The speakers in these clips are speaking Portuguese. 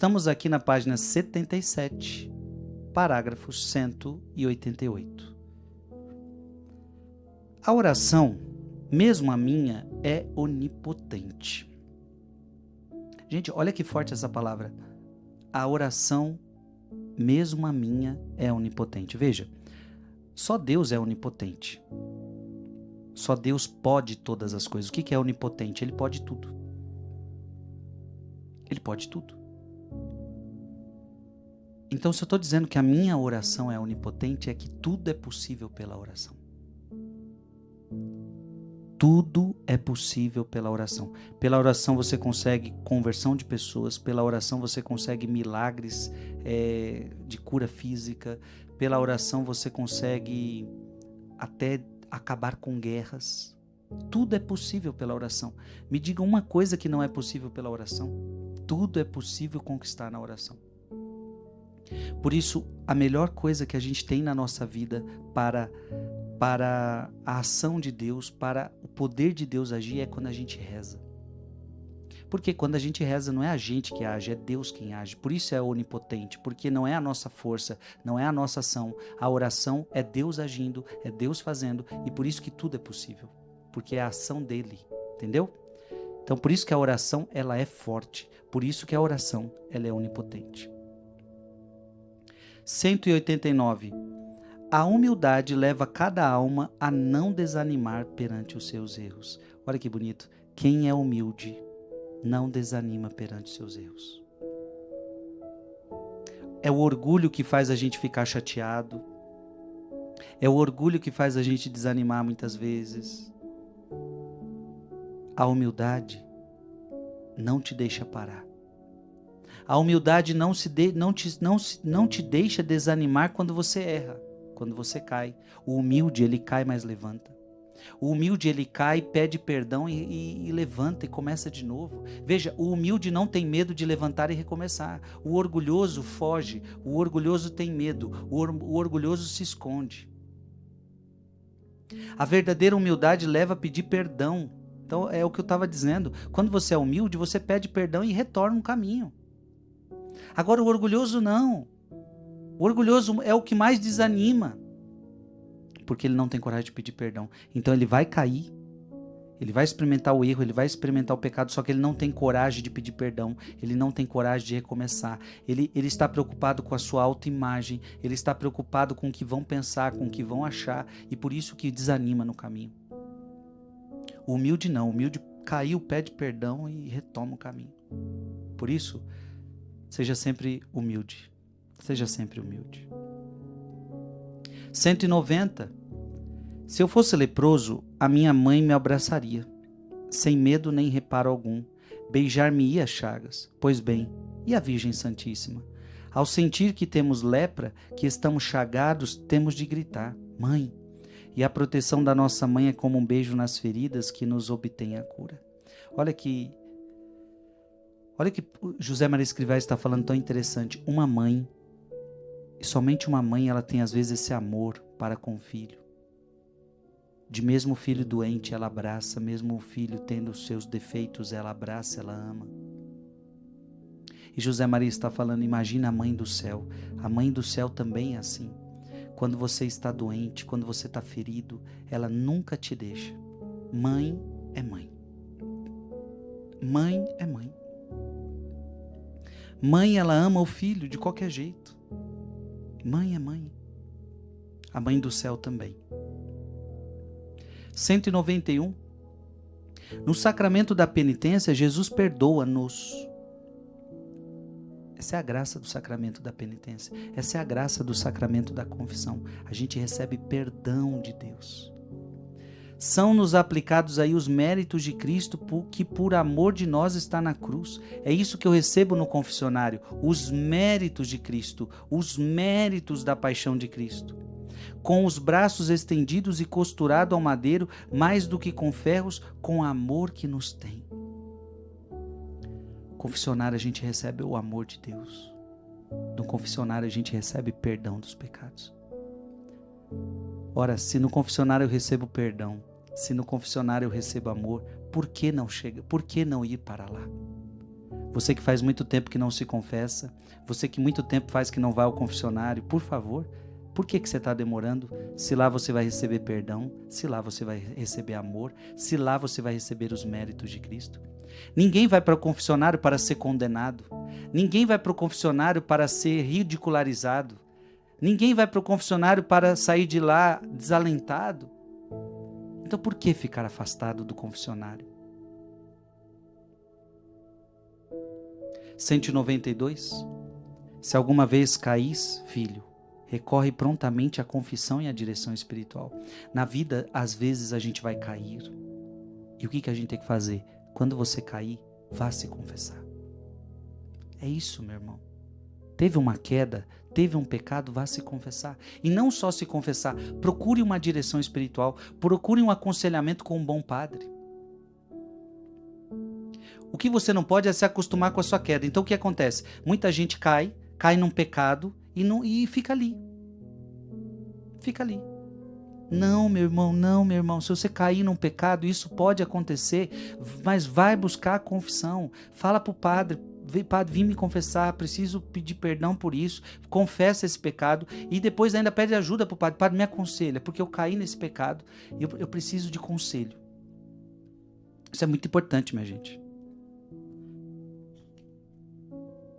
Estamos aqui na página 77, parágrafo 188. A oração, mesmo a minha, é onipotente. Gente, olha que forte essa palavra. A oração, mesmo a minha, é onipotente. Veja, só Deus é onipotente. Só Deus pode todas as coisas. O que é onipotente? Ele pode tudo. Ele pode tudo. Então, se eu estou dizendo que a minha oração é onipotente, é que tudo é possível pela oração. Tudo é possível pela oração. Pela oração você consegue conversão de pessoas, pela oração você consegue milagres de cura física, pela oração você consegue até acabar com guerras. Tudo é possível pela oração. Me diga uma coisa que não é possível pela oração. Tudo é possível conquistar na oração. Por isso, a melhor coisa que a gente tem na nossa vida para a ação de Deus, para o poder de Deus agir, é quando a gente reza. Porque quando a gente reza, não é a gente que age, é Deus quem age. Por isso é onipotente, porque não é a nossa força, não é a nossa ação. A oração é Deus agindo, é Deus fazendo, e por isso que tudo é possível. Porque é a ação dele, entendeu? Então, por isso que a oração, ela é forte. Por isso que a oração, ela é onipotente. 189. A humildade leva cada alma a não desanimar perante os seus erros. Olha que bonito. Quem é humilde não desanima perante os seus erros. É o orgulho que faz a gente ficar chateado. É o orgulho que faz a gente desanimar muitas vezes. A humildade não te deixa parar. A humildade não te deixa desanimar quando você erra, quando você cai. O humilde, ele cai, mas levanta. O humilde, ele cai, pede perdão e levanta e começa de novo. Veja, o humilde não tem medo de levantar e recomeçar. O orgulhoso foge, o orgulhoso tem medo, o orgulhoso se esconde. A verdadeira humildade leva a pedir perdão. Então, é o que eu estava dizendo. Quando você é humilde, você pede perdão e retorna um caminho. Agora, o orgulhoso não. O orgulhoso é o que mais desanima. Porque ele não tem coragem de pedir perdão. Então, ele vai cair. Ele vai experimentar o erro, ele vai experimentar o pecado, só que ele não tem coragem de pedir perdão. Ele não tem coragem de recomeçar. Ele está preocupado com a sua autoimagem. Ele está preocupado com o que vão pensar, com o que vão achar. E por isso que desanima no caminho. O humilde não. O humilde caiu, pede perdão e retoma o caminho. Por isso, seja sempre humilde. Seja sempre humilde. 190. Se eu fosse leproso, a minha mãe me abraçaria, sem medo nem reparo algum. Beijar-me-ia as chagas. Pois bem, e a Virgem Santíssima? Ao sentir que temos lepra, que estamos chagados, temos de gritar: Mãe! E a proteção da nossa mãe é como um beijo nas feridas que nos obtém a cura. Olha que José Maria Escrivá está falando tão interessante. Uma mãe, e somente uma mãe, ela tem às vezes esse amor para com o filho. De mesmo o filho doente, ela abraça, mesmo o filho tendo os seus defeitos, ela abraça, ela ama. E José Maria está falando, imagina a mãe do céu. A mãe do céu também é assim. Quando você está doente, quando você está ferido, ela nunca te deixa. Mãe é mãe. Mãe é mãe. Mãe, ela ama o filho de qualquer jeito. Mãe é mãe. A mãe do céu também. 191. No sacramento da penitência, Jesus perdoa-nos. Essa é a graça do sacramento da penitência. Essa é a graça do sacramento da confissão. A gente recebe perdão de Deus. São-nos aplicados aí os méritos de Cristo que por amor de nós está na cruz. É isso que eu recebo no confessionário. Os méritos de Cristo. Os méritos da paixão de Cristo. Com os braços estendidos e costurado ao madeiro, mais do que com ferros, com o amor que nos tem. No confessionário a gente recebe o amor de Deus. No confessionário a gente recebe perdão dos pecados. Ora, se no confessionário eu recebo perdão, se no confessionário eu recebo amor, por que não ir para lá? Você que faz muito tempo que não se confessa, você que muito tempo faz que não vai ao confessionário, por favor, por que você está demorando? Se lá você vai receber perdão, se lá você vai receber amor, se lá você vai receber os méritos de Cristo. Ninguém vai para o confessionário para ser condenado. Ninguém vai para o confessionário para ser ridicularizado. Ninguém vai para o confessionário para sair de lá desalentado. Então por que ficar afastado do confessionário? 192. Se alguma vez caís, filho, recorre prontamente à confissão e à direção espiritual. Na vida, às vezes a gente vai cair. E o que a gente tem que fazer? Quando você cair, vá se confessar. É isso, meu irmão. Teve uma queda, teve um pecado, vá se confessar. E não só se confessar, procure uma direção espiritual, procure um aconselhamento com um bom padre. O que você não pode é se acostumar com a sua queda. Então o que acontece? Muita gente cai num pecado e fica ali. Fica ali. Não, meu irmão, se você cair num pecado, isso pode acontecer, mas vai buscar a confissão. Fala para o padre, vim me confessar, preciso pedir perdão por isso, confessa esse pecado e depois ainda pede ajuda para o padre. Padre, me aconselha, porque eu caí nesse pecado e eu preciso de conselho. Isso é muito importante, minha gente.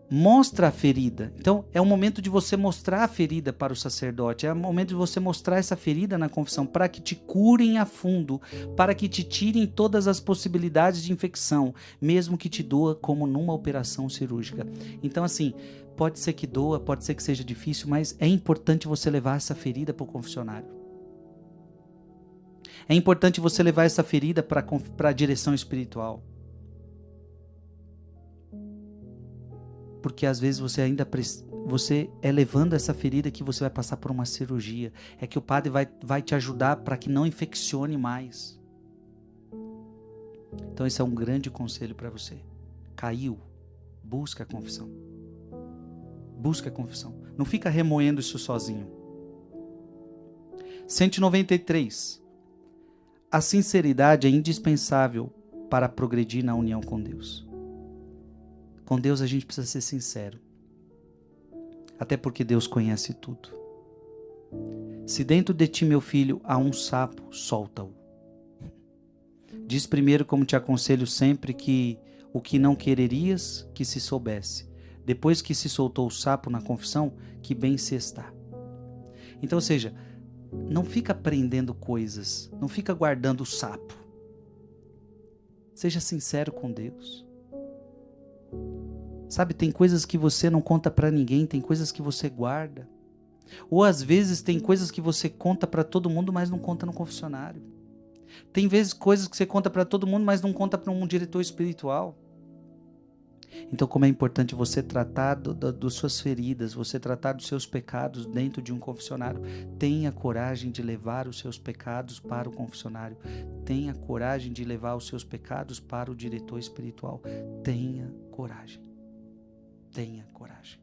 Mostra a ferida. Então, é o momento de você mostrar a ferida para o sacerdote. É o momento de você mostrar essa ferida na confissão para que te curem a fundo, para que te tirem todas as possibilidades de infecção, mesmo que te doa como numa operação cirúrgica. Então, assim, pode ser que doa, pode ser que seja difícil, mas é importante você levar essa ferida para o confessionário. É importante você levar essa ferida para a direção espiritual. Porque às vezes você é levando essa ferida que você vai passar por uma cirurgia. É que o padre vai te ajudar para que não infeccione mais. Então esse é um grande conselho para você. Caiu, busca a confissão. Busca a confissão. Não fica remoendo isso sozinho. 193. A sinceridade é indispensável para progredir na união com Deus. Com Deus a gente precisa ser sincero. Até porque Deus conhece tudo. Se dentro de ti, meu filho, há um sapo, solta-o. Diz primeiro, como te aconselho sempre, que o que não quererias que se soubesse. Depois que se soltou o sapo na confissão, que bem se está. Então, ou seja, não fica prendendo coisas, não fica guardando o sapo. Seja sincero com Deus. Sabe, tem coisas que você não conta para ninguém, tem coisas que você guarda. Ou às vezes tem coisas que você conta para todo mundo, mas não conta no confessionário. Tem vezes coisas que você conta para todo mundo, mas não conta para um diretor espiritual. Então, como é importante você tratar das suas feridas, você tratar dos seus pecados dentro de um confessionário. Tenha coragem de levar os seus pecados para o confessionário. Tenha coragem de levar os seus pecados para o diretor espiritual. Tenha coragem. Tenha coragem.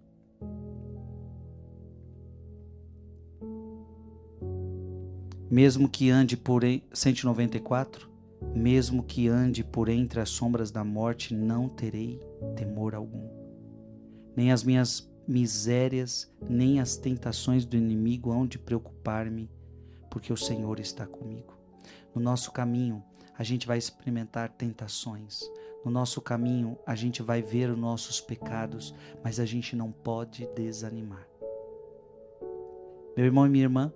Mesmo que ande por 194, mesmo que ande por entre as sombras da morte, não terei temor algum. Nem as minhas misérias, nem as tentações do inimigo hão de preocupar-me, porque o Senhor está comigo. No nosso caminho, a gente vai experimentar tentações. No nosso caminho, a gente vai ver os nossos pecados, mas a gente não pode desanimar. Meu irmão e minha irmã,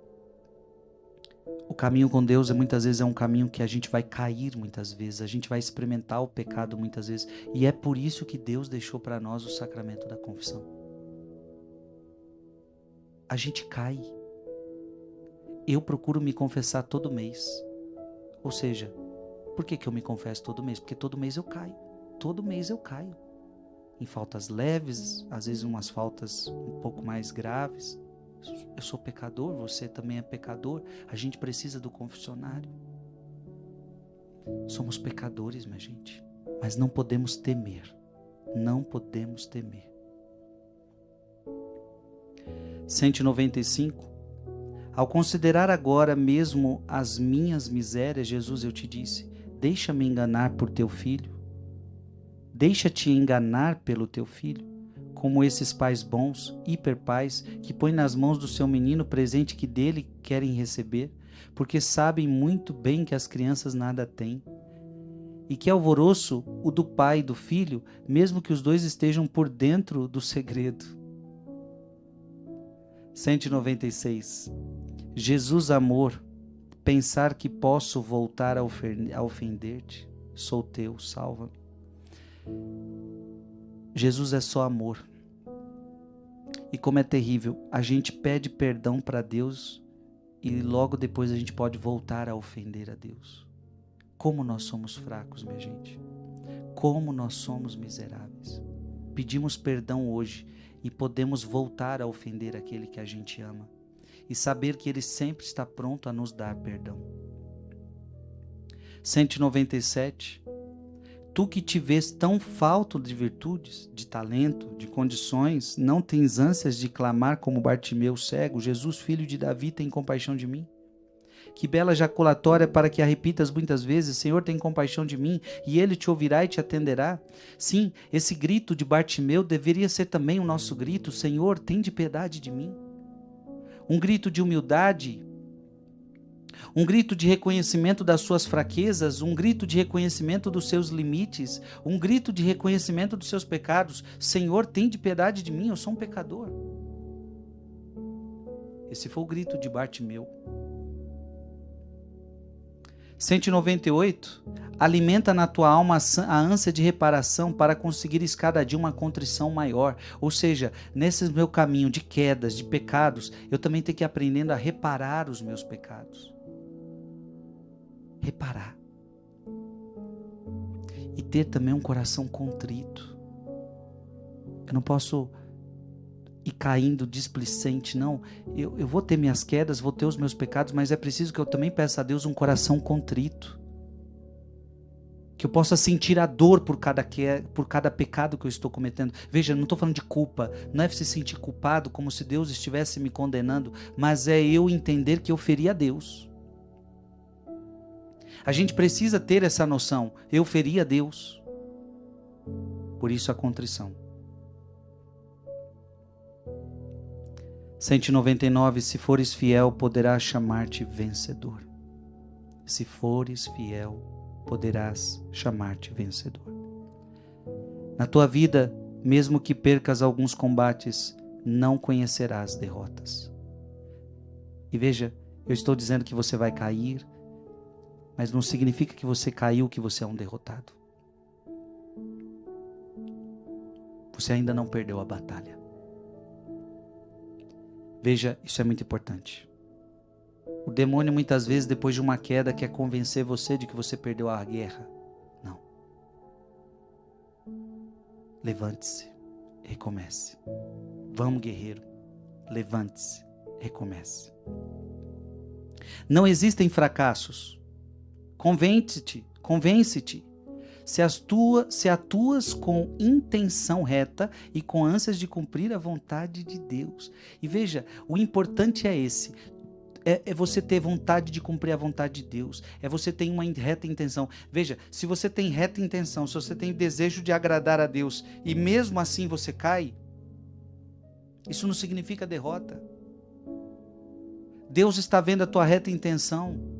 o caminho com Deus muitas vezes é um caminho que a gente vai cair muitas vezes, a gente vai experimentar o pecado muitas vezes, e é por isso que Deus deixou para nós o sacramento da confissão. A gente cai. Eu procuro me confessar todo mês. Ou seja, por que eu me confesso todo mês? Porque todo mês eu caio. Todo mês eu caio. Em faltas leves, às vezes umas faltas um pouco mais graves. Eu sou pecador, você também é pecador. A gente precisa do confessionário. Somos pecadores, minha gente. Mas não podemos temer. Não podemos temer. 195. Ao considerar agora mesmo as minhas misérias, Jesus, eu te disse, deixa-me enganar por teu filho. Deixa-te enganar pelo teu filho, como esses pais bons, hiperpais, que põem nas mãos do seu menino o presente que dele querem receber, porque sabem muito bem que as crianças nada têm. E que alvoroço o do pai e do filho, mesmo que os dois estejam por dentro do segredo. 196. Jesus amor, pensar que posso voltar a ofender-te, sou teu, salva-me. Jesus é só amor. E como é terrível, a gente pede perdão para Deus e logo depois a gente pode voltar a ofender a Deus. Como nós somos fracos, minha gente. Como nós somos miseráveis. Pedimos perdão hoje e podemos voltar a ofender aquele que a gente ama. E saber que Ele sempre está pronto a nos dar perdão. 197. Tu que te vês tão falto de virtudes, de talento, de condições, não tens ânsias de clamar como Bartimeu cego, Jesus, filho de Davi, tem compaixão de mim? Que bela jaculatória para que a repitas muitas vezes, Senhor, tem compaixão de mim, e Ele te ouvirá e te atenderá. Sim, esse grito de Bartimeu deveria ser também o nosso grito, Senhor, tem de piedade de mim. Um grito de humildade, um grito de reconhecimento das suas fraquezas, um grito de reconhecimento dos seus limites, um grito de reconhecimento dos seus pecados. Senhor, tem de piedade de mim, eu sou um pecador. Esse foi o grito de Bartimeu. 198. Alimenta na tua alma a ânsia de reparação para conseguires cada dia uma contrição maior. Ou seja, nesse meu caminho de quedas, de pecados, eu também tenho que ir aprendendo a reparar os meus pecados. Reparar. E ter também um coração contrito. Eu não posso ir caindo displicente, não. Eu vou ter minhas quedas, vou ter os meus pecados, mas é preciso que eu também peça a Deus um coração contrito. Que eu possa sentir a dor por cada pecado que eu estou cometendo. Veja, não estou falando de culpa, não é se sentir culpado como se Deus estivesse me condenando, mas é eu entender que eu feri a Deus. A gente precisa ter essa noção, eu feri a Deus. Por isso a contrição. 199. Se fores fiel, poderás chamar-te vencedor. Se fores fiel, poderás chamar-te vencedor. Na tua vida, mesmo que percas alguns combates, não conhecerás derrotas. E veja, eu estou dizendo que você vai cair, mas não significa que você caiu, que você é um derrotado. Você ainda não perdeu a batalha. Veja, isso é muito importante. O demônio muitas vezes, depois de uma queda, quer convencer você de que você perdeu a guerra. Não. Levante-se, recomece. Vamos, guerreiro. Levante-se, recomece. Não existem fracassos. Convence-te. Se atuas com intenção reta e com ânsias de cumprir a vontade de Deus. E veja, o importante é esse. É você ter vontade de cumprir a vontade de Deus. É você ter uma reta intenção. Veja, se você tem reta intenção, se você tem desejo de agradar a Deus e mesmo assim você cai, isso não significa derrota. Deus está vendo a tua reta intenção.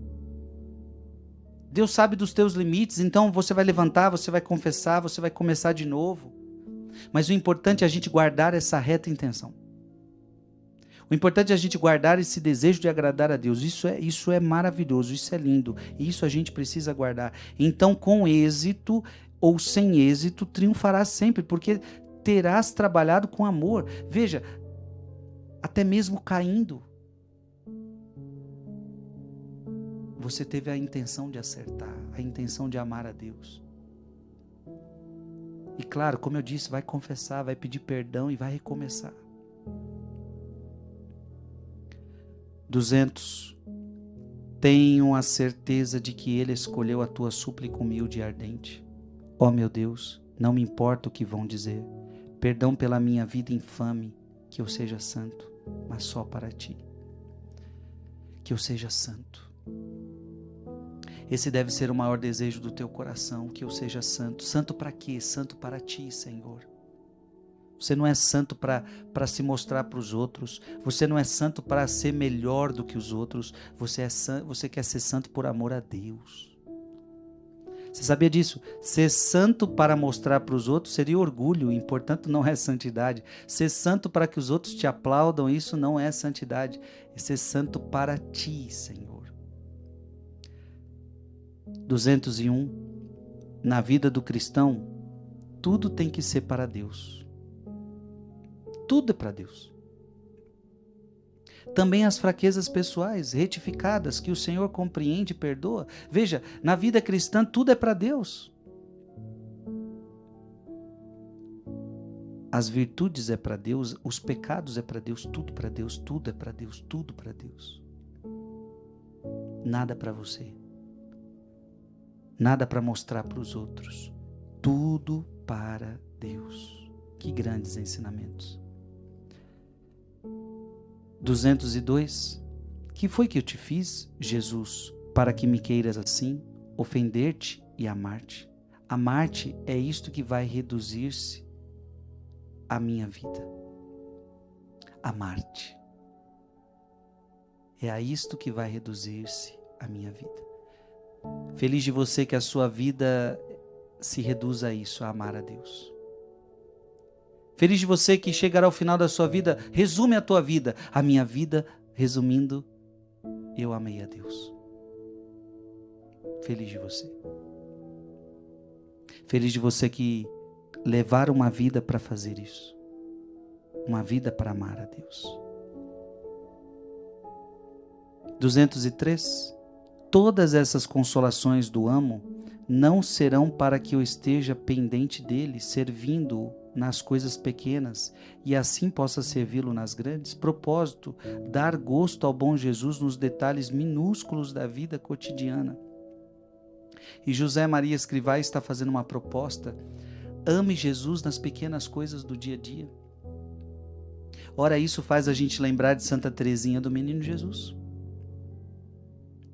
Deus sabe dos teus limites, então você vai levantar, você vai confessar, você vai começar de novo. Mas o importante é a gente guardar essa reta intenção. O importante é a gente guardar esse desejo de agradar a Deus. Isso é maravilhoso, isso é lindo. E isso a gente precisa guardar. Então, com êxito ou sem êxito, triunfarás sempre, porque terás trabalhado com amor. Veja, até mesmo caindo, você teve a intenção de acertar, a intenção de amar a Deus. E claro, como eu disse, vai confessar, vai pedir perdão e vai recomeçar. 200. Tenho a certeza de que Ele escolheu a tua súplica humilde e ardente. Ó meu Deus, não me importa o que vão dizer. Perdão pela minha vida infame, que eu seja santo, mas só para Ti. Que eu seja santo. Esse deve ser o maior desejo do teu coração, que eu seja santo. Santo para quê? Santo para ti, Senhor. Você não é santo para se mostrar para os outros. Você não é santo para ser melhor do que os outros. Você quer ser santo por amor a Deus. Você sabia disso? Ser santo para mostrar para os outros seria orgulho, e portanto não é santidade. Ser santo para que os outros te aplaudam, isso não é santidade. É ser santo para ti, Senhor. 201. Na vida do cristão, tudo tem que ser para Deus. Tudo é para Deus. Também as fraquezas pessoais, retificadas, que o Senhor compreende e perdoa. Veja, na vida cristã tudo é para Deus. As virtudes é para Deus, os pecados é para Deus, tudo para Deus, tudo é para Deus, tudo para Deus. Nada para você. Nada para mostrar para os outros. Tudo para Deus. Que grandes ensinamentos. 202. Que foi que eu te fiz, Jesus, para que me queiras assim, ofender-te e amar-te? Amar-te é isto que vai reduzir-se à minha vida. Amar-te. É a isto que vai reduzir-se à minha vida. Feliz de você que a sua vida se reduza a isso, a amar a Deus. Feliz de você que chegará ao final da sua vida, resume a tua vida. A minha vida, resumindo, eu amei a Deus. Feliz de você. Feliz de você que levar uma vida para fazer isso. Uma vida para amar a Deus. 203. Todas essas consolações do amo não serão para que eu esteja pendente dele, servindo-o nas coisas pequenas e assim possa servi-lo nas grandes. Propósito, dar gosto ao bom Jesus nos detalhes minúsculos da vida cotidiana. E José Maria Escrivá está fazendo uma proposta: ame Jesus nas pequenas coisas do dia a dia. Ora, isso faz a gente lembrar de Santa Teresinha do Menino Jesus,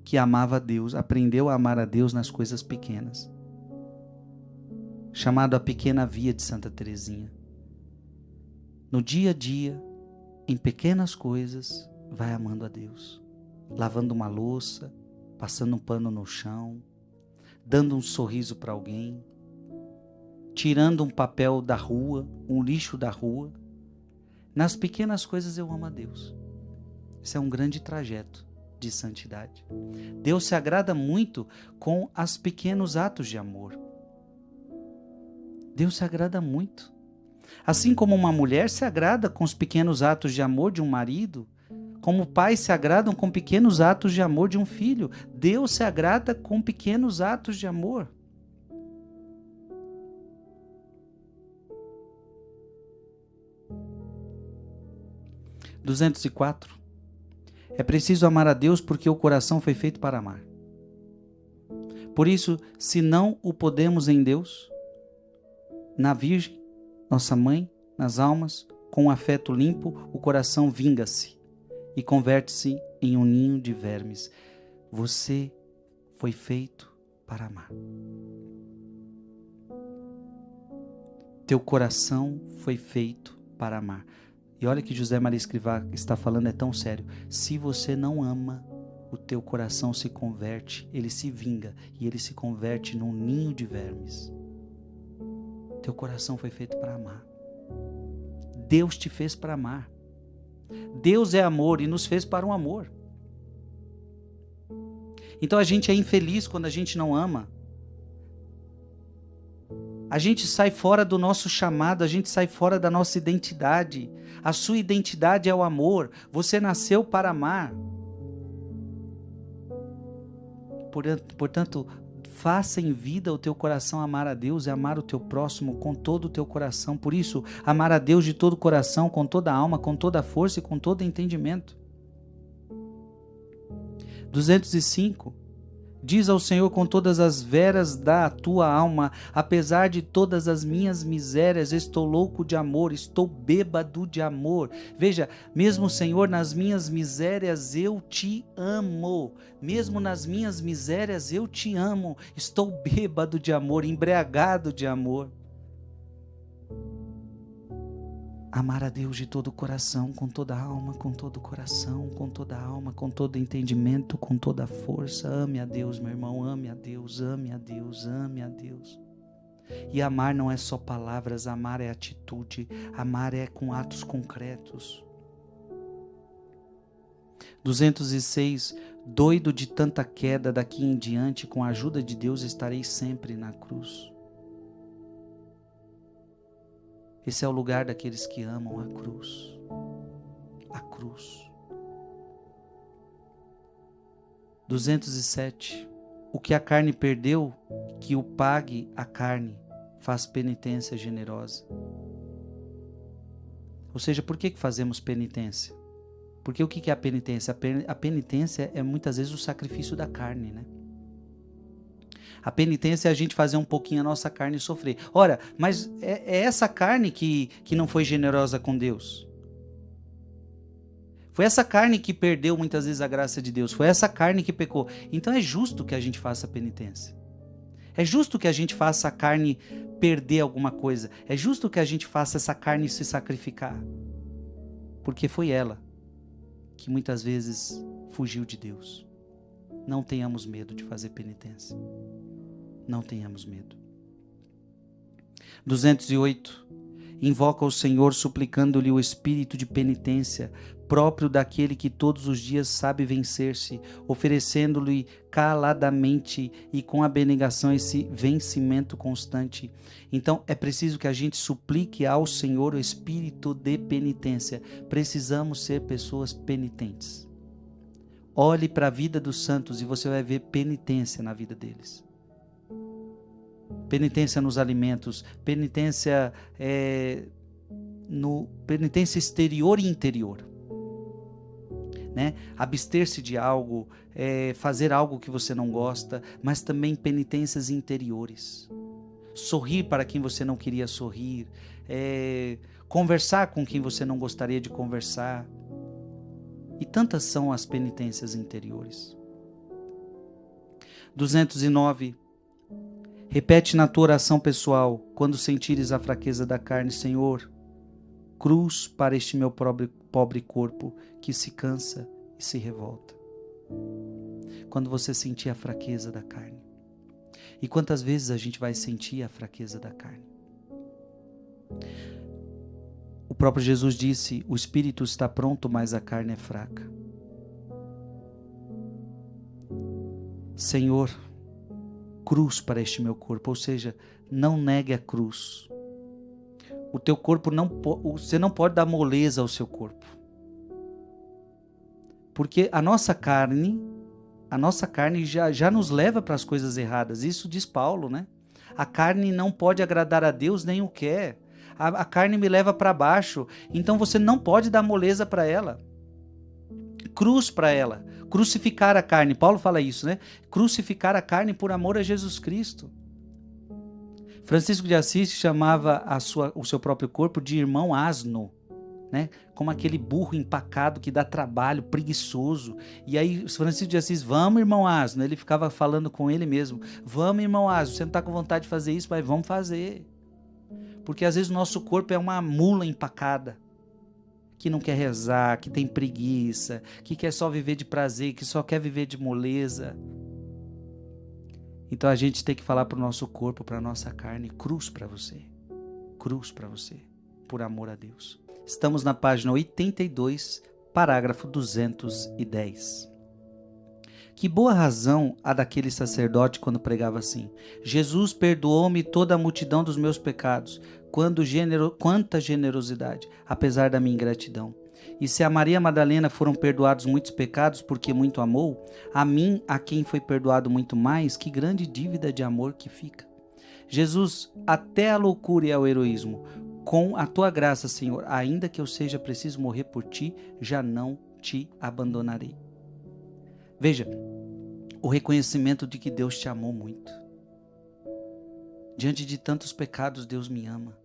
que amava a Deus, aprendeu a amar a Deus nas coisas pequenas. Chamado a pequena via de Santa Teresinha. No dia a dia, em pequenas coisas, vai amando a Deus. Lavando uma louça, passando um pano no chão, dando um sorriso para alguém, tirando um papel da rua, um lixo da rua. Nas pequenas coisas eu amo a Deus. Isso é um grande trajeto de santidade. Deus se agrada muito com os pequenos atos de amor. Deus se agrada muito. Assim como uma mulher se agrada com os pequenos atos de amor de um marido, como pais se agradam com pequenos atos de amor de um filho, Deus se agrada com pequenos atos de amor. – 204. É preciso amar a Deus porque o coração foi feito para amar. Por isso, se não o podemos em Deus, na Virgem, nossa mãe, nas almas, com um afeto limpo, o coração vinga-se e converte-se em um ninho de vermes. Você foi feito para amar. Teu coração foi feito para amar. E olha que José Maria Escrivá está falando, é tão sério. Se você não ama, o teu coração se converte, ele se vinga e ele se converte num ninho de vermes. Teu coração foi feito para amar. Deus te fez para amar. Deus é amor e nos fez para um amor. Então a gente é infeliz quando a gente não ama. A gente sai fora do nosso chamado, a gente sai fora da nossa identidade. A sua identidade é o amor. Você nasceu para amar. Portanto, faça em vida o teu coração amar a Deus e amar o teu próximo com todo o teu coração. Por isso, amar a Deus de todo o coração, com toda a alma, com toda a força e com todo o entendimento. 205. Diz ao Senhor com todas as veras da tua alma: apesar de todas as minhas misérias, estou louco de amor, estou bêbado de amor. Veja, mesmo Senhor, nas minhas misérias eu te amo. Mesmo nas minhas misérias eu te amo. Estou bêbado de amor, embriagado de amor. Amar a Deus de todo o coração, com toda a alma, com todo o coração, com toda a alma, com todo o entendimento, com toda a força. Ame a Deus, meu irmão, ame a Deus, ame a Deus, ame a Deus. E amar não é só palavras, amar é atitude, amar é com atos concretos. 206, doido de tanta queda, daqui em diante, com a ajuda de Deus, estarei sempre na cruz. Esse é o lugar daqueles que amam a cruz. A cruz. 207. O que a carne perdeu, que o pague a carne, faz penitência generosa. Ou seja, por que fazemos penitência? Porque o que é a penitência? A penitência é muitas vezes o sacrifício da carne, né? A penitência é a gente fazer um pouquinho a nossa carne sofrer. Ora, mas é essa carne que não foi generosa com Deus. Foi essa carne que perdeu muitas vezes a graça de Deus. Foi essa carne que pecou. Então é justo que a gente faça penitência. É justo que a gente faça a carne perder alguma coisa. É justo que a gente faça essa carne se sacrificar. Porque foi ela que muitas vezes fugiu de Deus. Não tenhamos medo de fazer penitência. Não tenhamos medo. 208. Invoca o Senhor suplicando-lhe o espírito de penitência, próprio daquele que todos os dias sabe vencer-se, oferecendo-lhe caladamente e com abnegação esse vencimento constante. Então é preciso que a gente suplique ao Senhor o espírito de penitência. Precisamos ser pessoas penitentes. Olhe para a vida dos santos e você vai ver penitência na vida deles. Penitência nos alimentos, penitência penitência exterior e interior, né? Abster-se de algo, fazer algo que você não gosta, mas também penitências interiores. Sorrir para quem você não queria sorrir, conversar com quem você não gostaria de conversar. E tantas são as penitências interiores. 209. Repete na tua oração pessoal, quando sentires a fraqueza da carne: Senhor, cruz para este meu pobre corpo que se cansa e se revolta. Quando você sentir a fraqueza da carne. E quantas vezes a gente vai sentir a fraqueza da carne? O próprio Jesus disse: o espírito está pronto, mas a carne é fraca. Senhor, cruz para este meu corpo, ou seja, não negue a cruz. O teu corpo você não pode dar moleza ao seu corpo. Porque a nossa carne já nos leva para as coisas erradas. Isso diz Paulo, né? A carne não pode agradar a Deus nem o quer. A carne me leva para baixo. Então você não pode dar moleza para ela. Cruz para ela. Crucificar a carne. Paulo fala isso, né? Crucificar a carne por amor a Jesus Cristo. Francisco de Assis chamava o seu próprio corpo de irmão asno, né? Como aquele burro empacado que dá trabalho, preguiçoso. E aí Francisco de Assis: vamos, irmão asno. Ele ficava falando com ele mesmo: vamos, irmão asno, você não está com vontade de fazer isso, mas vamos fazer. Porque às vezes o nosso corpo é uma mula empacada, que não quer rezar, que tem preguiça, que quer só viver de prazer, que só quer viver de moleza. Então a gente tem que falar para o nosso corpo, para a nossa carne: cruz para você, por amor a Deus. Estamos na página 82, parágrafo 210. Que boa razão a daquele sacerdote quando pregava assim: Jesus perdoou-me toda a multidão dos meus pecados. Quanta generosidade, apesar da minha ingratidão. E se a Maria Madalena foram perdoados muitos pecados porque muito amou, a mim, a quem foi perdoado muito mais, que grande dívida de amor que fica. Jesus, até a loucura e ao heroísmo, com a tua graça, Senhor, ainda que eu seja preciso morrer por ti, já não te abandonarei. Veja, o reconhecimento de que Deus te amou muito. Diante de tantos pecados, Deus me ama.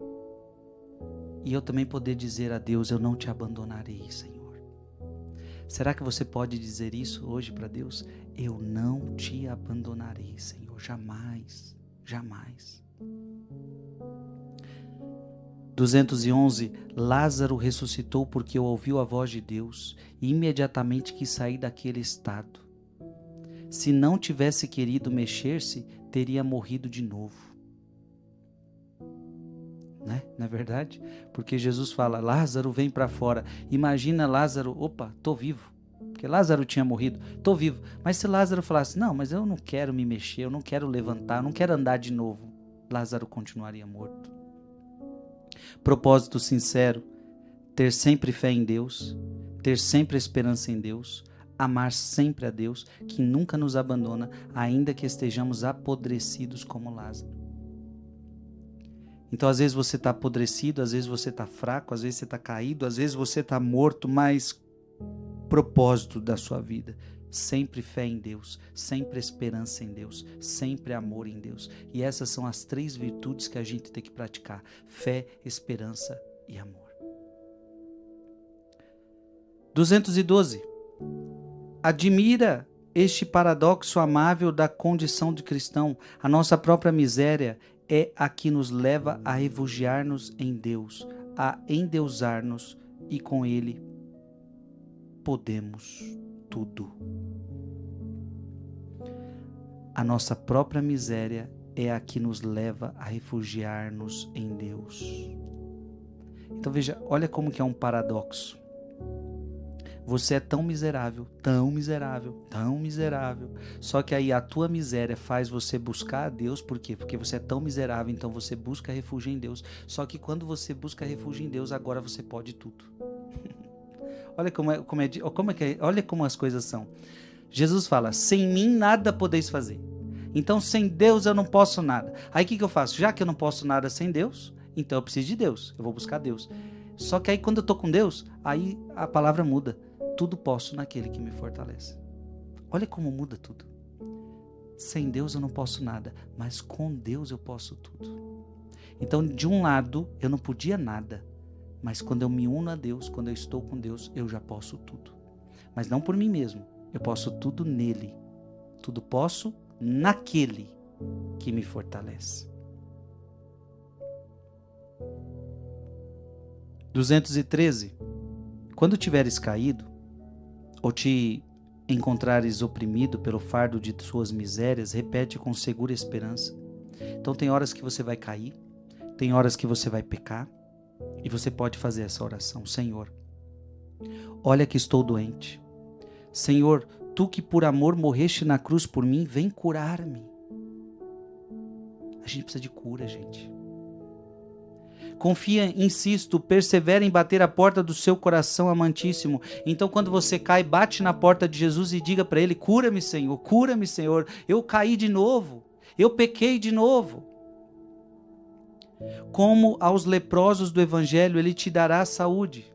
E eu também poder dizer a Deus, eu não te abandonarei, Senhor. Será que você pode dizer isso hoje para Deus? Eu não te abandonarei, Senhor, jamais, jamais. 211, Lázaro ressuscitou porque ouviu a voz de Deus e imediatamente quis sair daquele estado. Se não tivesse querido mexer-se, teria morrido de novo. Né? Não é verdade? Porque Jesus fala, Lázaro, vem para fora. Imagina Lázaro, opa, tô vivo. Porque Lázaro tinha morrido, tô vivo. Mas se Lázaro falasse, não, mas eu não quero me mexer, eu não quero levantar, eu não quero andar de novo, Lázaro continuaria morto. Propósito sincero, ter sempre fé em Deus, ter sempre esperança em Deus, amar sempre a Deus, que nunca nos abandona, ainda que estejamos apodrecidos como Lázaro. Então, às vezes você está apodrecido, às vezes você está fraco, às vezes você está caído, às vezes você está morto, mas propósito da sua vida, sempre fé em Deus, sempre esperança em Deus, sempre amor em Deus. E essas são as 3 virtudes que a gente tem que praticar: fé, esperança e amor. 212. Admira este paradoxo amável da condição de cristão. A nossa própria miséria é a que nos leva a refugiar-nos em Deus, a endeusar-nos, e com Ele podemos tudo. A nossa própria miséria é a que nos leva a refugiar-nos em Deus. Então veja, olha como que é um paradoxo. Você é tão miserável, tão miserável, tão miserável. Só que aí a tua miséria faz você buscar a Deus. Por quê? Porque você é tão miserável, então você busca refúgio em Deus. Só que quando você busca refúgio em Deus, agora você pode tudo. Olha como as coisas são. Jesus fala, sem mim nada podeis fazer. Então sem Deus eu não posso nada. Aí o que eu faço? Já que eu não posso nada sem Deus, então eu preciso de Deus. Eu vou buscar Deus. Só que aí quando eu estou com Deus, aí a palavra muda. Tudo posso naquele que me fortalece. Olha como muda tudo. Sem Deus eu não posso nada, mas com Deus eu posso tudo. Então, de um lado, eu não podia nada, mas quando eu me uno a Deus, quando eu estou com Deus, eu já posso tudo. Mas não por mim mesmo, eu posso tudo nele. Tudo posso naquele que me fortalece. 213. Quando tiveres caído, ou te encontrares oprimido pelo fardo de suas misérias, repete com segura esperança. Então tem horas que você vai cair, tem horas que você vai pecar, e você pode fazer essa oração. Senhor, olha que estou doente. Senhor, tu que por amor morreste na cruz por mim, vem curar-me. A gente precisa de cura, gente. Confia, insisto, persevera em bater a porta do seu coração amantíssimo. Então quando você cai, bate na porta de Jesus e diga para ele, cura-me, Senhor, eu caí de novo, eu pequei de novo. Como aos leprosos do Evangelho, ele te dará saúde.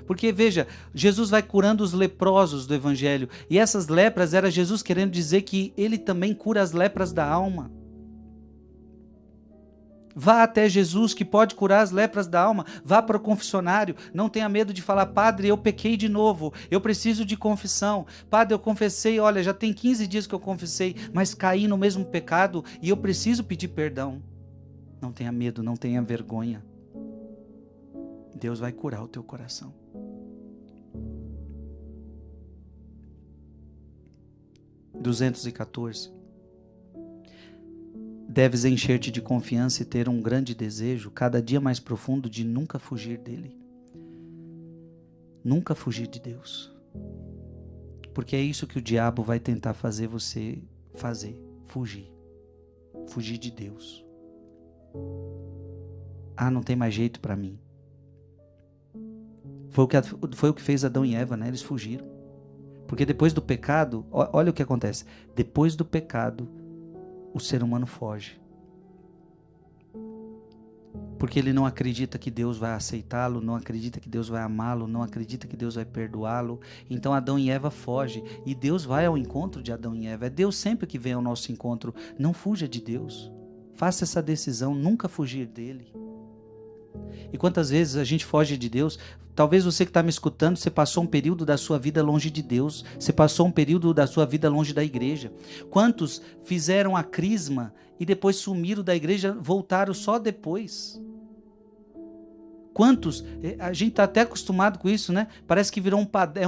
Porque veja, Jesus vai curando os leprosos do Evangelho, e essas lepras era Jesus querendo dizer que ele também cura as lepras da alma. Vá até Jesus que pode curar as lepras da alma. Vá para o confessionário. Não tenha medo de falar, padre, eu pequei de novo. Eu preciso de confissão. Padre, eu confessei, olha, já tem 15 dias que eu confessei, mas caí no mesmo pecado e eu preciso pedir perdão. Não tenha medo, não tenha vergonha. Deus vai curar o teu coração. (214) Deves encher-te de confiança e ter um grande desejo, cada dia mais profundo, de nunca fugir dele. Nunca fugir de Deus. Porque é isso que o diabo vai tentar fazer você fazer. Fugir. Fugir de Deus. Ah, não tem mais jeito para mim. Foi o que fez Adão e Eva, né? Eles fugiram. Porque depois do pecado, olha o que acontece. Depois do pecado, o ser humano foge. porque ele não acredita que Deus vai aceitá-lo, não acredita que Deus vai amá-lo, não acredita que Deus vai perdoá-lo. Então Adão e Eva fogem, e Deus vai ao encontro de Adão e Eva. É Deus sempre que vem ao nosso encontro. Não fuja de Deus. Faça essa decisão, nunca fugir dele. E quantas vezes a gente foge de Deus? Talvez você que está me escutando, você passou um período da sua vida longe de Deus, você passou um período da sua vida longe da igreja. Quantos fizeram a crisma e depois sumiram da igreja, voltaram só depois? Quantos? A gente está até acostumado com isso, né? Parece que virou um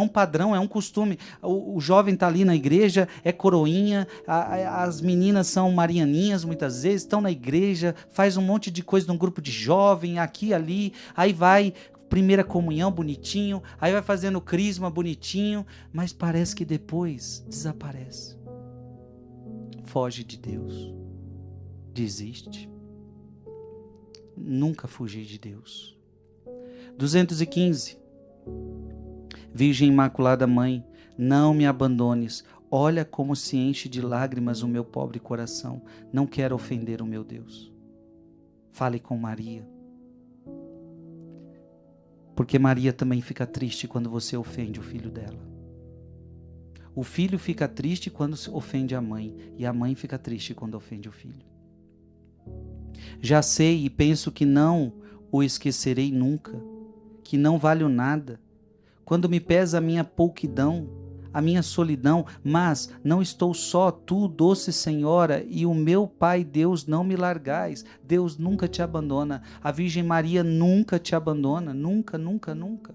padrão, é um costume. O jovem está ali na igreja, é coroinha, as meninas são marianinhas muitas vezes, estão na igreja, faz um monte de coisa num grupo de jovem, aqui e ali, aí vai, primeira comunhão bonitinho, aí vai fazendo crisma bonitinho, mas parece que depois desaparece. Foge de Deus. Desiste. Nunca fugir de Deus. 215. Virgem Imaculada Mãe, não me abandones. Olha como se enche de lágrimas o meu pobre coração. Não quero ofender o meu Deus. Fale com Maria. Porque Maria também fica triste quando você ofende o filho dela. O filho fica triste quando ofende a mãe, e a mãe fica triste quando ofende o filho. Já sei e penso que não o esquecerei nunca, que não valho nada, quando me pesa a minha pouquidão, a minha solidão, mas não estou só, tu, doce Senhora, e o meu Pai Deus, não me largais. Deus nunca te abandona, a Virgem Maria nunca te abandona, nunca, nunca, nunca.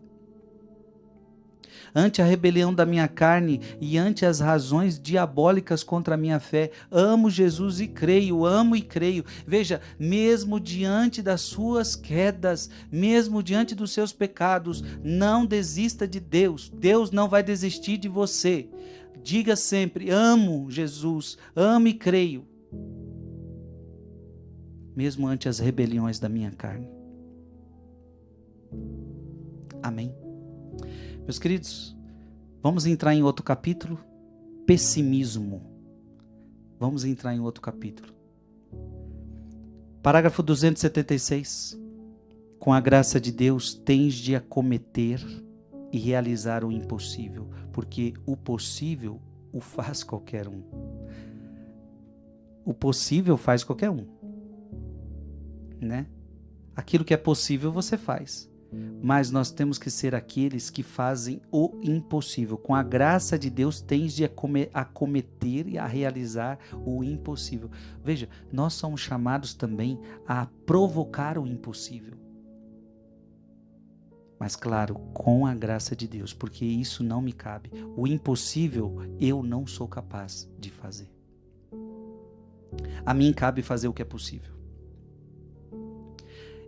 Ante a rebelião da minha carne e ante as razões diabólicas contra a minha fé, amo Jesus e creio, amo e creio. Veja, mesmo diante das suas quedas, mesmo diante dos seus pecados, não desista de Deus. Deus não vai desistir de você. Diga sempre, amo Jesus, amo e creio. Mesmo ante as rebeliões da minha carne. Amém. Meus queridos, vamos entrar em outro capítulo, pessimismo. Vamos entrar em outro capítulo. Parágrafo 276. Com a graça de Deus, tens de acometer e realizar o impossível, porque o possível o faz qualquer um. O possível faz qualquer um, né? Aquilo que é possível você faz. Mas nós temos que ser aqueles que fazem o impossível. Com a graça de Deus, tens de acometer e a realizar o impossível. Veja, nós somos chamados também a provocar o impossível. Mas claro, com a graça de Deus, porque isso não me cabe. O impossível eu não sou capaz de fazer. A mim cabe fazer o que é possível.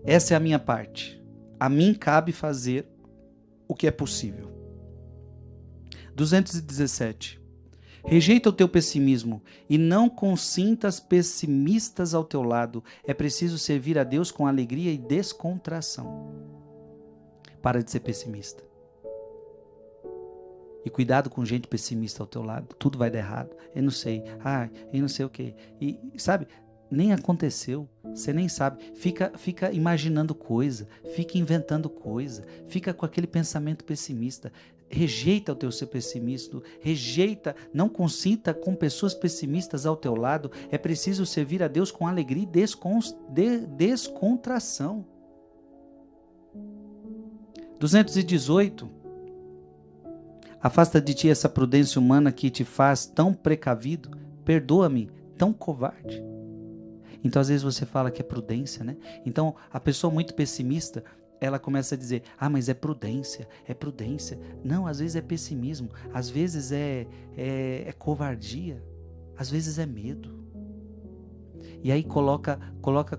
Essa é a minha parte. A mim cabe fazer o que é possível. 217. Rejeita o teu pessimismo e não consintas pessimistas ao teu lado. É preciso servir a Deus com alegria e descontração. Para de ser pessimista. E cuidado com gente pessimista ao teu lado. Tudo vai dar errado. Eu não sei. Eu não sei o quê. E sabe... Nem aconteceu, você nem sabe, fica imaginando coisa, fica inventando coisa, fica com aquele pensamento pessimista. Rejeita o teu ser pessimista, rejeita, não consinta com pessoas pessimistas ao teu lado. É preciso servir a Deus com alegria e descontração. 218. Afasta de ti essa prudência humana que te faz tão precavido, perdoa-me, tão covarde. Então, às vezes você fala que é prudência, né? Então, a pessoa muito pessimista, ela começa a dizer, mas é prudência, é prudência. Não, às vezes é pessimismo, às vezes é covardia, às vezes é medo. E aí coloca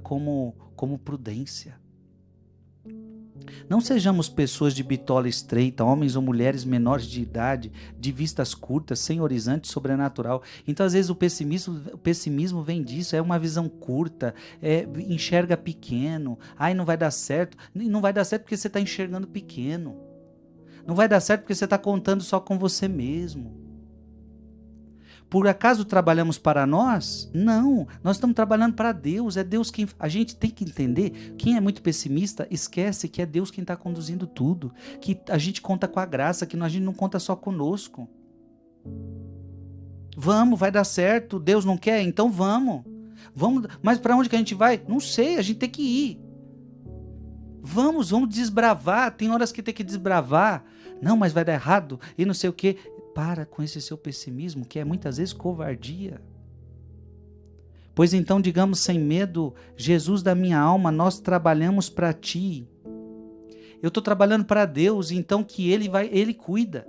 como prudência. Não sejamos pessoas de bitola estreita, homens ou mulheres menores de idade, de vistas curtas, sem horizonte sobrenatural. Então, às vezes, o pessimismo vem disso, é uma visão curta, enxerga pequeno. Não vai dar certo. Não vai dar certo porque você está enxergando pequeno. Não vai dar certo porque você está contando só com você mesmo. Por acaso trabalhamos para nós? Não, nós estamos trabalhando para Deus. É Deus quem... A gente tem que entender, quem é muito pessimista, esquece que é Deus quem está conduzindo tudo. Que a gente conta com a graça, que a gente não conta só conosco. Vamos, vai dar certo. Deus não quer? Então vamos. Mas para onde que a gente vai? Não sei, a gente tem que ir. Vamos desbravar. Tem horas que tem que desbravar. Não, mas vai dar errado e não sei o quê. Para com esse seu pessimismo, que é muitas vezes covardia. Pois então, digamos sem medo, Jesus da minha alma, nós trabalhamos para ti. Eu estou trabalhando para Deus, então que Ele cuida.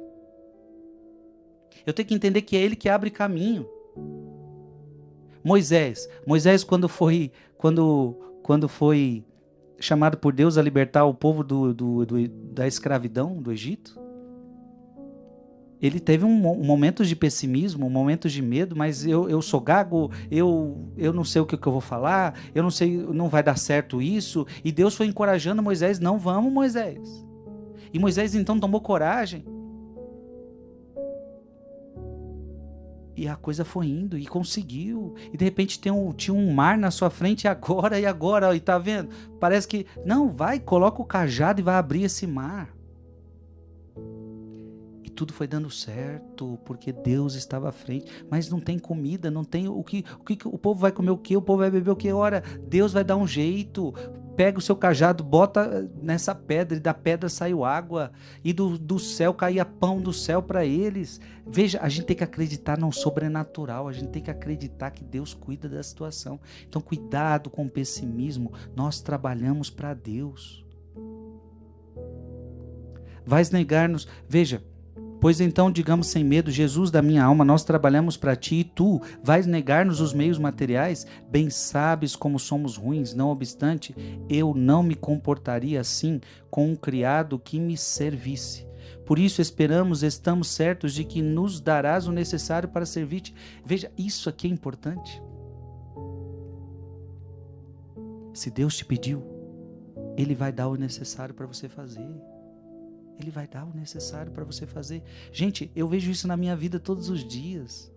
Eu tenho que entender que é Ele que abre caminho. Moisés quando foi chamado por Deus a libertar o povo da escravidão do Egito, ele teve um momento de pessimismo, um momento de medo, mas eu sou gago, eu não sei o que eu vou falar, eu não sei, não vai dar certo isso. E Deus foi encorajando Moisés, não, vamos, Moisés. E Moisés então tomou coragem. E a coisa foi indo, e conseguiu. E de repente tinha um mar na sua frente, e agora, e tá vendo? Parece que, não, vai, coloca o cajado e vai abrir esse mar. Tudo foi dando certo, porque Deus estava à frente, mas não tem comida, não tem o que o povo vai comer o quê? O povo vai beber o quê? Ora, Deus vai dar um jeito, pega o seu cajado, bota nessa pedra, e da pedra saiu água, e do céu caía pão do céu para eles. Veja, a gente tem que acreditar no sobrenatural, a gente tem que acreditar que Deus cuida da situação. Então, cuidado com o pessimismo, nós trabalhamos para Deus. Vais negar-nos, veja, pois então, digamos sem medo, Jesus da minha alma, nós trabalhamos para ti e tu vais negar-nos os meios materiais? Bem sabes como somos ruins, não obstante, eu não me comportaria assim com um criado que me servisse. Por isso estamos certos de que nos darás o necessário para servir-te. Veja, isso aqui é importante. Se Deus te pediu, Ele vai dar o necessário para você fazer. Ele vai dar o necessário para você fazer. Gente, eu vejo isso na minha vida todos os dias.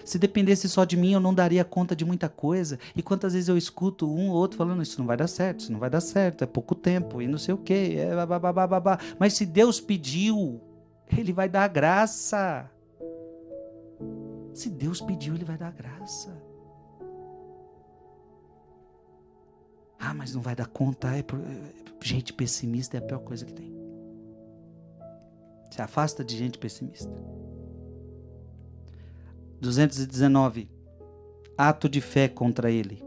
Se dependesse só de mim, eu não daria conta de muita coisa. E quantas vezes eu escuto um ou outro falando, isso não vai dar certo, é pouco tempo, e não sei o quê, babá. Mas se Deus pediu, Ele vai dar a graça. Se Deus pediu, Ele vai dar a graça. Ah, mas não vai dar conta. Gente pessimista é a pior coisa que tem. Se afasta de gente pessimista. 219. Ato de fé contra ele.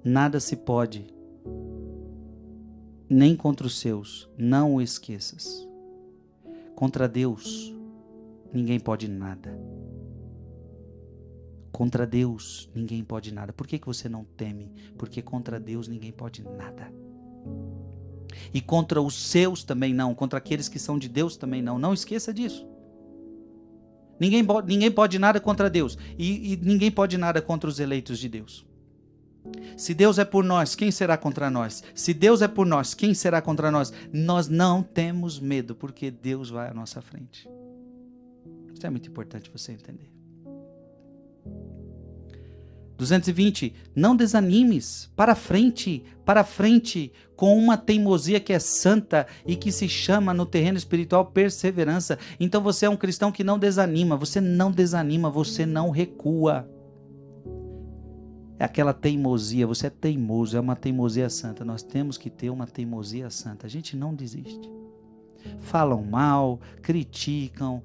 Nada se pode, nem contra os seus. Não o esqueças. Contra Deus, ninguém pode nada. Contra Deus, ninguém pode nada. Por que você não teme? Porque contra Deus, ninguém pode nada. E contra os seus também não, contra aqueles que são de Deus também não. Não esqueça disso. Ninguém pode nada contra Deus. E ninguém pode nada contra os eleitos de Deus. Se Deus é por nós, quem será contra nós? Se Deus é por nós, quem será contra nós? Nós não temos medo, porque Deus vai à nossa frente. Isso é muito importante você entender. 220, não desanimes, para frente, com uma teimosia que é santa e que se chama no terreno espiritual perseverança. Então você é um cristão que não desanima, você não recua. É aquela teimosia, você é teimoso, é uma teimosia santa. Nós temos que ter uma teimosia santa, a gente não desiste. Falam mal, criticam,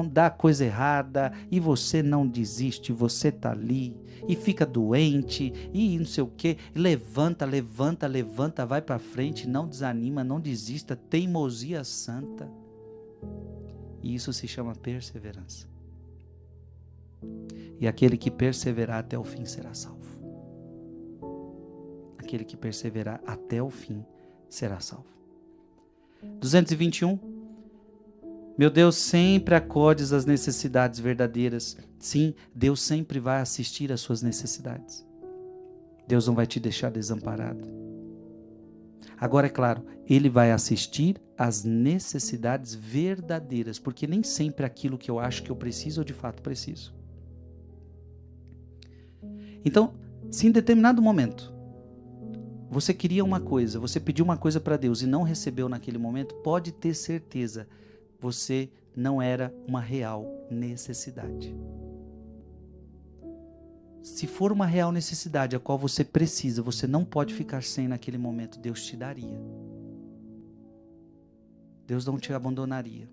dá coisa errada e você não desiste, você está ali e fica doente e não sei o que, levanta, vai para frente, não desanima, não desista, teimosia santa. E isso se chama perseverança. E aquele que perseverar até o fim será salvo. Aquele que perseverar até o fim será salvo. 221. Meu Deus, sempre acordes às necessidades verdadeiras. Sim, Deus sempre vai assistir às suas necessidades. Deus não vai te deixar desamparado. Agora, é claro, Ele vai assistir às necessidades verdadeiras, porque nem sempre aquilo que eu acho que eu preciso, eu de fato preciso. Então, se em determinado momento você queria uma coisa, você pediu uma coisa para Deus e não recebeu naquele momento, pode ter certeza, você não era uma real necessidade. Se for uma real necessidade a qual você precisa, você não pode ficar sem naquele momento, Deus te daria. Deus não te abandonaria.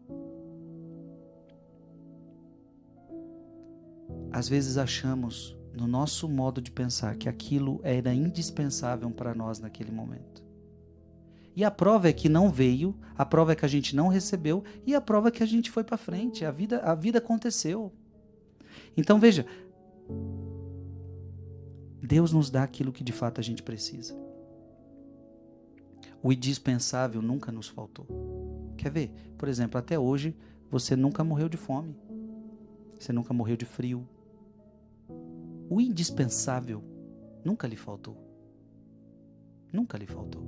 Às vezes achamos, no nosso modo de pensar, que aquilo era indispensável para nós naquele momento. E a prova é que não veio, a prova é que a gente não recebeu, e a prova é que a gente foi para frente, a vida aconteceu. Então veja, Deus nos dá aquilo que de fato a gente precisa. O indispensável nunca nos faltou. Quer ver? Por exemplo, até hoje, você nunca morreu de fome. Você nunca morreu de frio. O indispensável nunca lhe faltou. Nunca lhe faltou.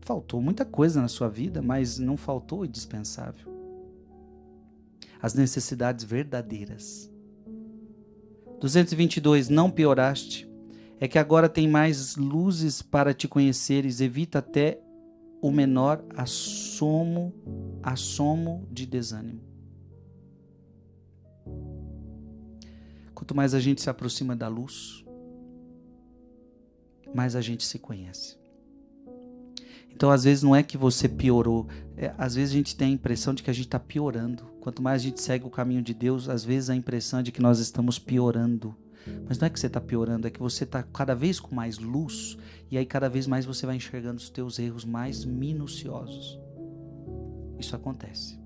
Faltou muita coisa na sua vida, mas não faltou o indispensável. As necessidades verdadeiras. 222, não pioraste. É que agora tem mais luzes para te conheceres. Evita até o menor assomo de desânimo. Quanto mais a gente se aproxima da luz, mais a gente se conhece. Então, às vezes, não é que você piorou. Às vezes, a gente tem a impressão de que a gente está piorando. Quanto mais a gente segue o caminho de Deus, às vezes, a impressão é de que nós estamos piorando. Mas não é que você está piorando, é que você está cada vez com mais luz. E aí, cada vez mais, você vai enxergando os teus erros mais minuciosos. Isso acontece.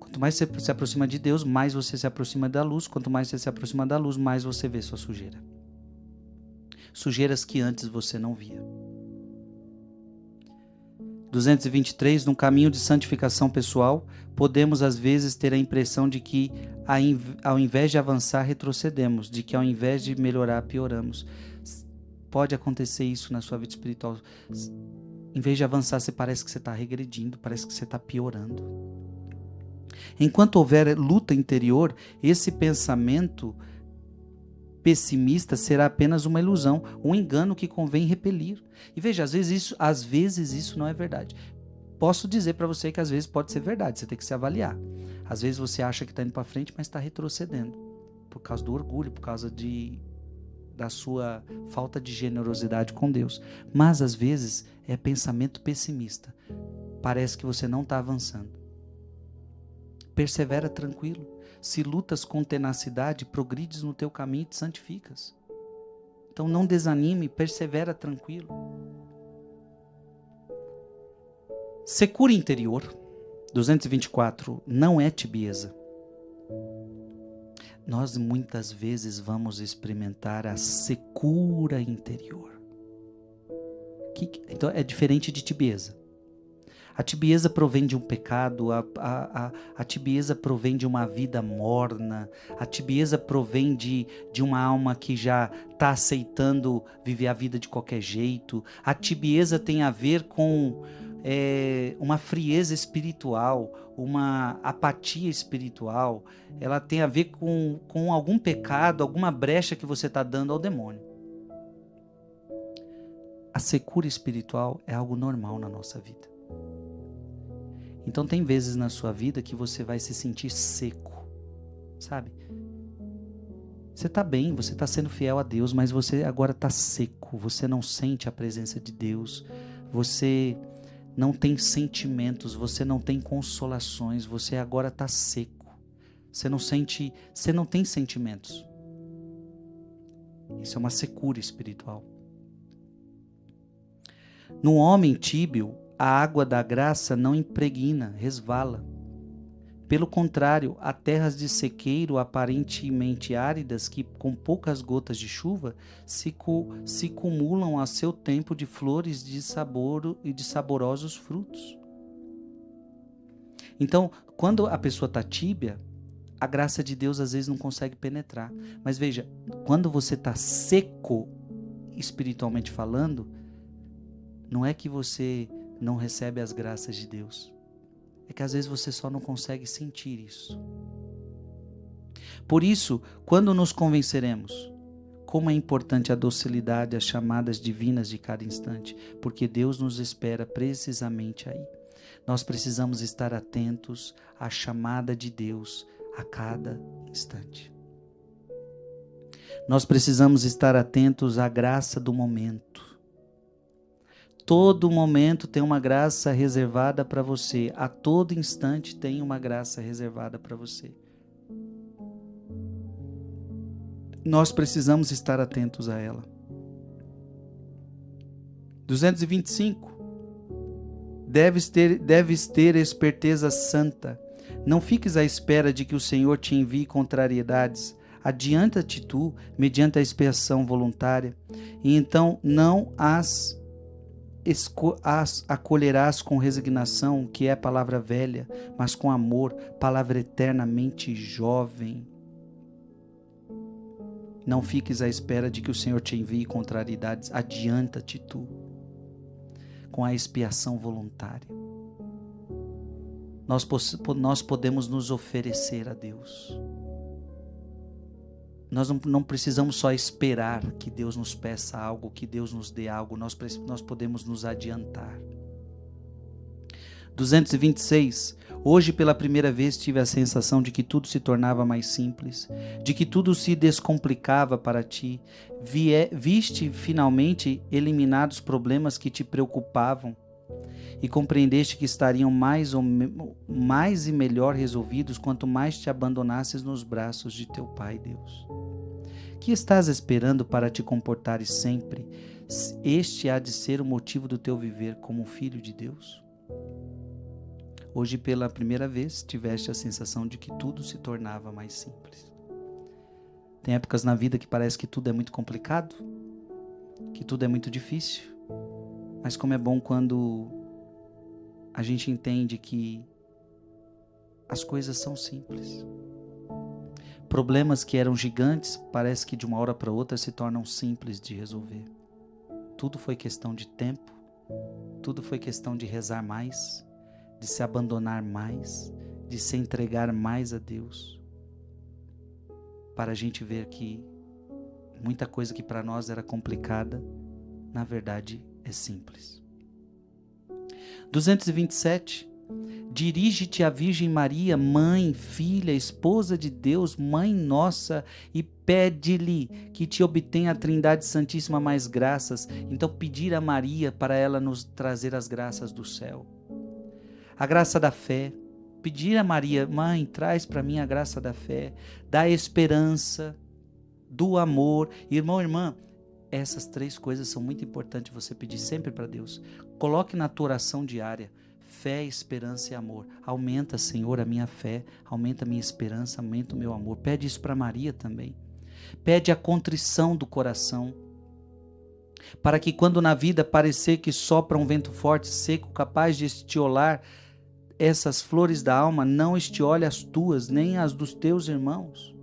Quanto mais você se aproxima de Deus, mais você se aproxima da luz. Quanto mais você se aproxima da luz, mais você vê sua sujeira. Sujeiras que antes você não via. 223, no caminho de santificação pessoal, podemos às vezes ter a impressão de que ao invés de avançar, retrocedemos, de que ao invés de melhorar, pioramos. Pode acontecer isso na sua vida espiritual. Em vez de avançar, parece que você está regredindo, parece que você está piorando. Enquanto houver luta interior, esse pensamento pessimista será apenas uma ilusão, um engano que convém repelir. E veja, às vezes isso não é verdade. Posso dizer para você que às vezes pode ser verdade, você tem que se avaliar. Às vezes você acha que está indo para frente, mas está retrocedendo. Por causa do orgulho, por causa da sua falta de generosidade com Deus. Mas às vezes é pensamento pessimista. Parece que você não está avançando. Persevera tranquilo. Se lutas com tenacidade, progrides no teu caminho e te santificas. Então não desanime, persevera tranquilo. Secura interior, 224, não é tibieza. Nós muitas vezes vamos experimentar a secura interior. Então é diferente de tibieza. A tibieza provém de um pecado, a tibieza provém de uma vida morna, a tibieza provém de uma alma que já está aceitando viver a vida de qualquer jeito. A tibieza tem a ver com uma frieza espiritual, uma apatia espiritual. Ela tem a ver com algum pecado, alguma brecha que você está dando ao demônio. A secura espiritual é algo normal na nossa vida. Então tem vezes na sua vida que você vai se sentir seco, sabe? Você está bem, você está sendo fiel a Deus, mas você agora está seco, você não sente a presença de Deus, você não tem sentimentos, você não tem consolações, você agora está seco, você não tem sentimentos. Isso é uma secura espiritual. No homem tíbio, a água da graça não impregna, resvala. Pelo contrário, há terras de sequeiro aparentemente áridas que, com poucas gotas de chuva, se cumulam a seu tempo de flores de sabor e de saborosos frutos. Então, quando a pessoa está tíbia, a graça de Deus às vezes não consegue penetrar. Mas veja, quando você está seco, espiritualmente falando, não é que você não recebe as graças de Deus. É que às vezes você só não consegue sentir isso. Por isso, quando nos convenceremos, como é importante a docilidade às chamadas divinas de cada instante, porque Deus nos espera precisamente aí. Nós precisamos estar atentos à chamada de Deus a cada instante. Nós precisamos estar atentos à graça do momento. Todo momento tem uma graça reservada para você. A todo instante tem uma graça reservada para você. Nós precisamos estar atentos a ela. 225. Deves ter esperteza santa. Não fiques à espera de que o Senhor te envie contrariedades. Adianta-te tu, mediante a expiação voluntária, e então não as acolherás com resignação, que é palavra velha, mas com amor, palavra eternamente jovem. Não fiques à espera de que o Senhor te envie contrariedades. Adianta-te tu, com a expiação voluntária. Nós podemos nos oferecer a Deus. Nós não precisamos só esperar que Deus nos peça algo, que Deus nos dê algo. Nós podemos nos adiantar. 226. Hoje pela primeira vez tive a sensação de que tudo se tornava mais simples, de que tudo se descomplicava para ti. Viste finalmente eliminados problemas que te preocupavam e compreendeste que estariam mais e melhor resolvidos quanto mais te abandonasses nos braços de teu Pai Deus. Que estás esperando para te comportares sempre? Este há de ser o motivo do teu viver como filho de Deus? Hoje, pela primeira vez, tiveste a sensação de que tudo se tornava mais simples. Tem épocas na vida que parece que tudo é muito complicado, que tudo é muito difícil, mas como é bom quando a gente entende que as coisas são simples. Problemas que eram gigantes, parece que de uma hora para outra se tornam simples de resolver. Tudo foi questão de tempo, tudo foi questão de rezar mais, de se abandonar mais, de se entregar mais a Deus, para a gente ver que muita coisa que para nós era complicada, na verdade é simples. 227. Dirige-te à Virgem Maria, mãe, filha, esposa de Deus, mãe nossa, e pede-lhe que te obtenha a Trindade Santíssima mais graças. Então pedir a Maria para ela nos trazer as graças do céu. A graça da fé. Pedir a Maria, mãe, traz para mim a graça da fé, da esperança, do amor. Irmão, irmã, essas três coisas são muito importantes você pedir sempre para Deus. Coloque na tua oração diária. Fé, esperança e amor. Aumenta, Senhor, a minha fé, aumenta a minha esperança, aumenta o meu amor. Pede isso para Maria também. Pede a contrição do coração, para que quando na vida parecer que sopra um vento forte, seco, capaz de estiolar essas flores da alma, não estiole as tuas, nem as dos teus irmãos.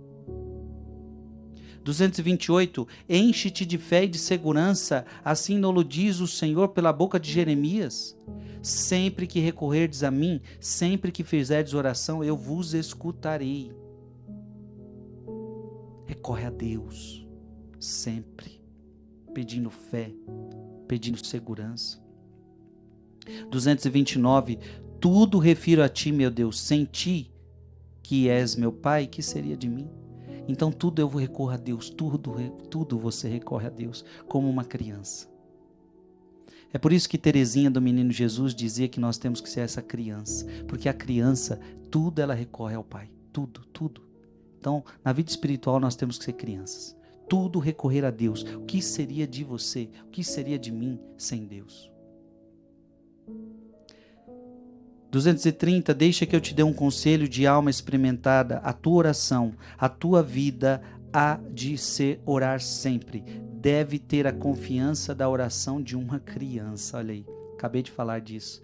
228. Enche-te de fé e de segurança, assim nos diz o Senhor pela boca de Jeremias. Sempre que recorrerdes a mim, sempre que fizerdes oração, eu vos escutarei. Recorre a Deus, sempre, pedindo fé, pedindo segurança. 229. Tudo refiro a ti, meu Deus, sem ti, que és meu Pai, que seria de mim? Então tudo eu recorro a Deus, tudo você recorre a Deus, como uma criança. É por isso que Teresinha do Menino Jesus dizia que nós temos que ser essa criança, porque a criança, tudo ela recorre ao Pai, tudo. Então, na vida espiritual nós temos que ser crianças, tudo recorrer a Deus. O que seria de você, o que seria de mim sem Deus? 230, deixa que eu te dê um conselho de alma experimentada. A tua oração, a tua vida há de ser orar sempre. Deve ter a confiança da oração de uma criança. Olha aí, acabei de falar disso.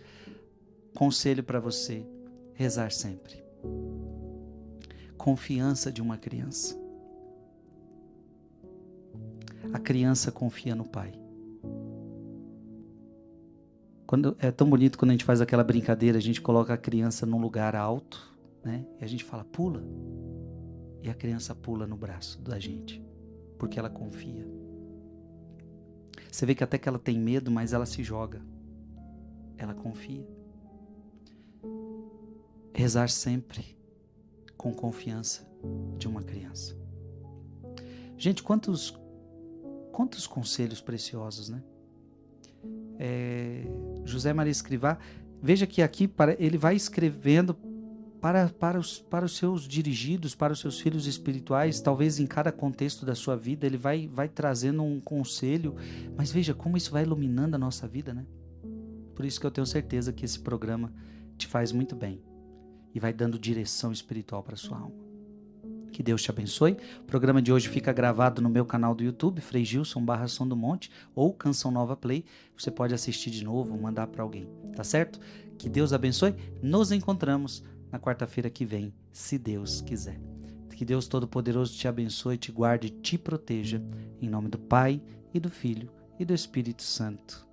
Conselho para você, rezar sempre. Confiança de uma criança. A criança confia no pai. É tão bonito quando a gente faz aquela brincadeira, a gente coloca a criança num lugar alto, né? E a gente fala, pula. e a criança pula no braço da gente, porque ela confia. Você vê que até que ela tem medo, mas ela se joga. Ela confia. Rezar sempre com confiança de uma criança. Gente, quantos conselhos preciosos, né? José Maria Escrivá, veja que aqui ele vai escrevendo para os seus dirigidos, para os seus filhos espirituais, talvez em cada contexto da sua vida, ele vai trazendo um conselho, mas veja como isso vai iluminando a nossa vida, né? Por isso que eu tenho certeza que esse programa te faz muito bem e vai dando direção espiritual para a sua alma. Que Deus te abençoe. O programa de hoje fica gravado no meu canal do YouTube, Frei Gilson /Som do Monte, ou Canção Nova Play. Você pode assistir de novo, mandar para alguém, tá certo? Que Deus abençoe. Nos encontramos na quarta-feira que vem, se Deus quiser. Que Deus Todo-Poderoso te abençoe, te guarde e te proteja. Em nome do Pai, e do Filho, e do Espírito Santo.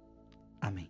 Amém.